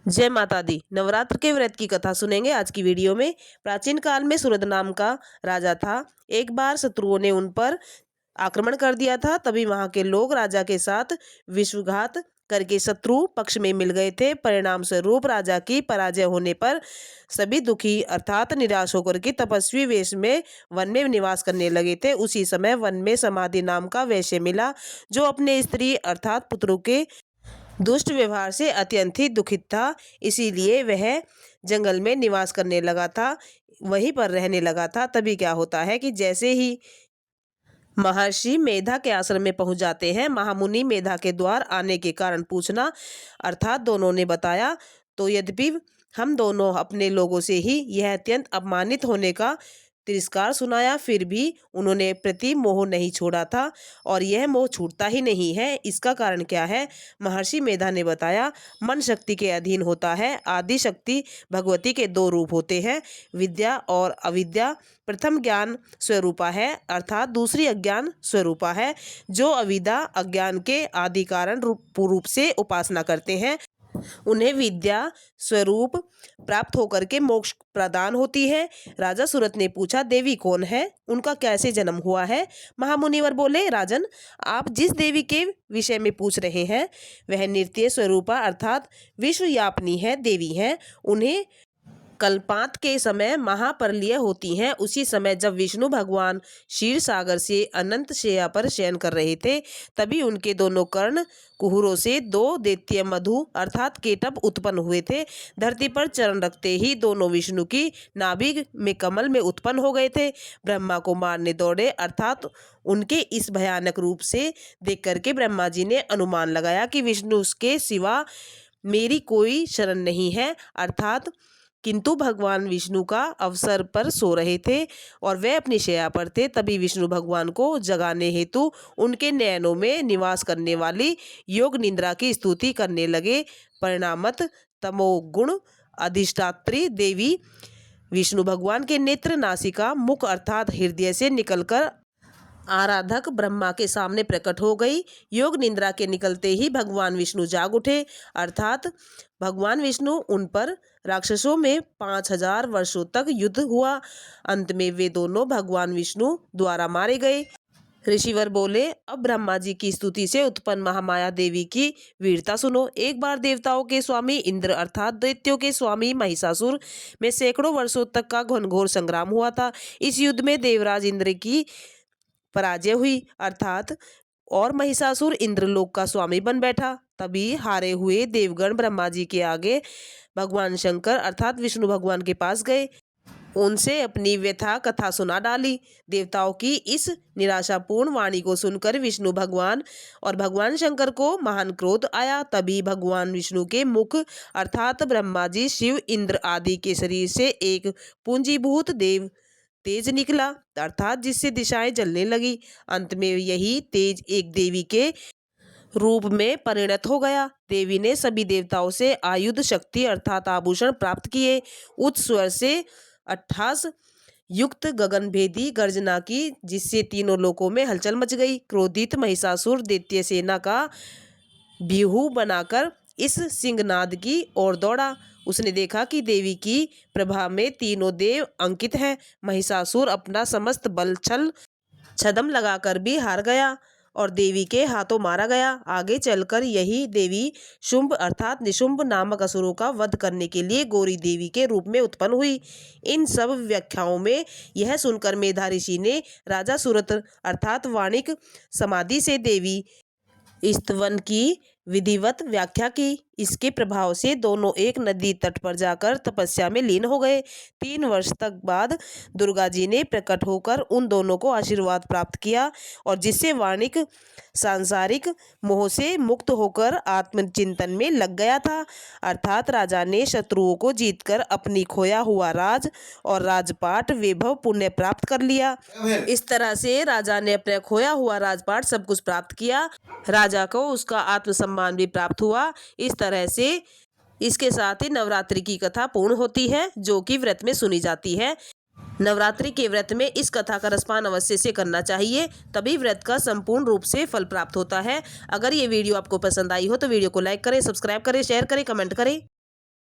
जय माता दी। नवरात्र के व्रत की कथा सुनेंगे आज की वीडियो में। प्राचीन काल में सूरद नाम का राजा था। एक बार शत्रुओं ने उन पर आक्रमण कर दिया था। तभी वहां के लोग राजा के साथ विश्वासघात करके शत्रु पक्ष में मिल गए थे। परिणाम स्वरूप राजा की पराजय होने पर सभी दुखी अर्थात निराश होकर के तपस्वी वेश में वन में निवास करने लगे थे। उसी समय वन में समाधि नाम का वैश्य मिला, जो अपने स्त्री अर्थात पुत्रों के दुष्ट व्यवहार से अत्यंत ही दुखित था। इसीलिए वह जंगल में निवास करने लगा था, वहीं पर रहने लगा था। तभी क्या होता है कि जैसे ही महर्षि मेधा के आश्रम में पहुंच जाते हैं, महामुनि मेधा के द्वार आने के कारण पूछना अर्थात दोनों ने बताया। तो यद्यपि हम दोनों अपने लोगों से ही यह अत्यंत अपमानित होने का तिरस्कार सुनाया, फिर भी उन्होंने प्रति मोह नहीं छोड़ा था और यह मोह छूटता ही नहीं है। इसका कारण क्या है? महर्षि मेधा ने बताया, मन शक्ति के अधीन होता है। आदि शक्ति भगवती के दो रूप होते हैं, विद्या और अविद्या। प्रथम ज्ञान स्वरूपा है अर्थात दूसरी अज्ञान स्वरूपा है। जो अविद्या अज्ञान के आदि कारण रूप से उपासना करते हैं, उन्हें विद्या स्वरूप प्राप्त होकर के मोक्ष प्रदान होती है। राजा सूरत ने पूछा, देवी कौन है? उनका कैसे जन्म हुआ है? महामुनिवर बोले, राजन, आप जिस देवी के विषय में पूछ रहे हैं वह नृत्य स्वरूपा अर्थात विश्वव्यापिनी है देवी हैं। उन्हें कल्पांत के समय महाप्रलय होती हैं। उसी समय जब विष्णु भगवान क्षीर सागर से अनंत शैया पर शयन कर रहे थे, तभी उनके दोनों कर्ण कुहरों से दो दैत्य मधु अर्थात केटब उत्पन्न हुए थे। धरती पर चरण रखते ही दोनों विष्णु की नाभि में कमल में उत्पन्न हो गए थे। ब्रह्मा को मारने दौड़े अर्थात उनके इस भयानक रूप से देख करके ब्रह्मा जी ने अनुमान लगाया कि विष्णु के सिवा मेरी कोई शरण नहीं है अर्थात किंतु भगवान विष्णु का अवसर पर सो रहे थे और वे अपनी शैया पर थे। तभी विष्णु भगवान को जगाने हेतु उनके नयनों में निवास करने वाली योग निद्रा की स्तुति करने लगे। परिणामत तमोगुण अधिष्ठात्री देवी विष्णु भगवान के नेत्र, नासिका, मुख अर्थात हृदय से निकलकर आराधक ब्रह्मा के सामने प्रकट हो गई। योग निद्रा के निकलते ही भगवान विष्णु जाग उठे अर्थात भगवान विष्णु उन पर राक्षसों में 5000 वर्षों तक युद्ध हुआ। अंत में वे दोनों भगवान विष्णु द्वारा मारे गए। ऋषिवर बोले, अब ब्रह्मा जी की स्तुति से उत्पन्न महामाया देवी की वीरता सुनो। एक बार देवताओं के स्वामी इंद्र अर्थात दैत्यों के स्वामी महिषासुर में सैकड़ों वर्षों तक का घनघोर संग्राम हुआ था। इस युद्ध में देवराज इंद्र की पराजय हुई अर्थात और महिषासुर इंद्रलोक का स्वामी बन बैठा। तभी हारे हुए देवगण ब्रह्मा जी के आगे भगवान शंकर अर्थात विष्णु भगवान के पास गए, उनसे अपनी व्यथा कथा सुना डाली। देवताओं की इस निराशापूर्ण वाणी को सुनकर विष्णु भगवान और भगवान शंकर को महान क्रोध आया। तभी भगवान विष्णु के मुख अर्थात ब्रह्मा जी, शिव, इंद्र आदि के शरीर से एक पूंजीभूत देव तेज निकला अर्थात जिससे दिशाएं जलने लगी। अंत में यही तेज एक देवी के रूप में परिणत हो गया। देवी ने सभी देवताओं से आयुध शक्ति अर्थात आभूषण प्राप्त किए। उच्च स्वर से अट्ठास युक्त गगनभेदी गर्जना की, जिससे तीनों लोकों में हलचल मच गई। क्रोधित महिषासुर दैत्य सेना का व्यूह बनाकर इस सिंहनाद की ओर दौड़ा। उसने देखा कि देवी की प्रभा में तीनों देव अंकित हैं। महिषासुर अपना समस्त बल छद्म लगाकर भी हार गया और देवी के हाथों मारा गया। आगे चलकर यही देवी शुंभ अर्थात निशुंभ नामक असुरों का वध करने के लिए गौरी देवी के रूप में उत्पन्न हुई। इन सब व्याख्याओं में यह सुनकर मेधा ऋषि ने राजा सूरत अर्थात वाणिक समाधि से देवी स्तवन की विधिवत व्याख्या की। इसके प्रभाव से दोनों एक नदी तट पर जाकर तपस्या में लीन हो गए। 3 वर्ष तक बाद दुर्गा जी ने प्रकट होकर उन दोनों को आशीर्वाद प्राप्त किया और जिससे वाणिक सांसारिक मोह से मुक्त होकर आत्मचिंतन में लग गया था अर्थात राजा ने शत्रुओं को जीतकर अपनी खोया हुआ राज और राजपाट वैभव पुण्य प्राप्त कर लिया। इस तरह से राजा ने अपना खोया हुआ राजपाट सब कुछ प्राप्त किया। राजा को उसका आत्मसम्मान भी प्राप्त हुआ। इस तरह से इसके साथ ही नवरात्रि की कथा पूर्ण होती है, जो कि व्रत में सुनी जाती है। नवरात्रि के व्रत में इस कथा का रसपान अवश्य से करना चाहिए, तभी व्रत का संपूर्ण रूप से फल प्राप्त होता है। अगर ये वीडियो आपको पसंद आई हो तो वीडियो को लाइक करें, सब्सक्राइब करें, शेयर करें, कमेंट करें।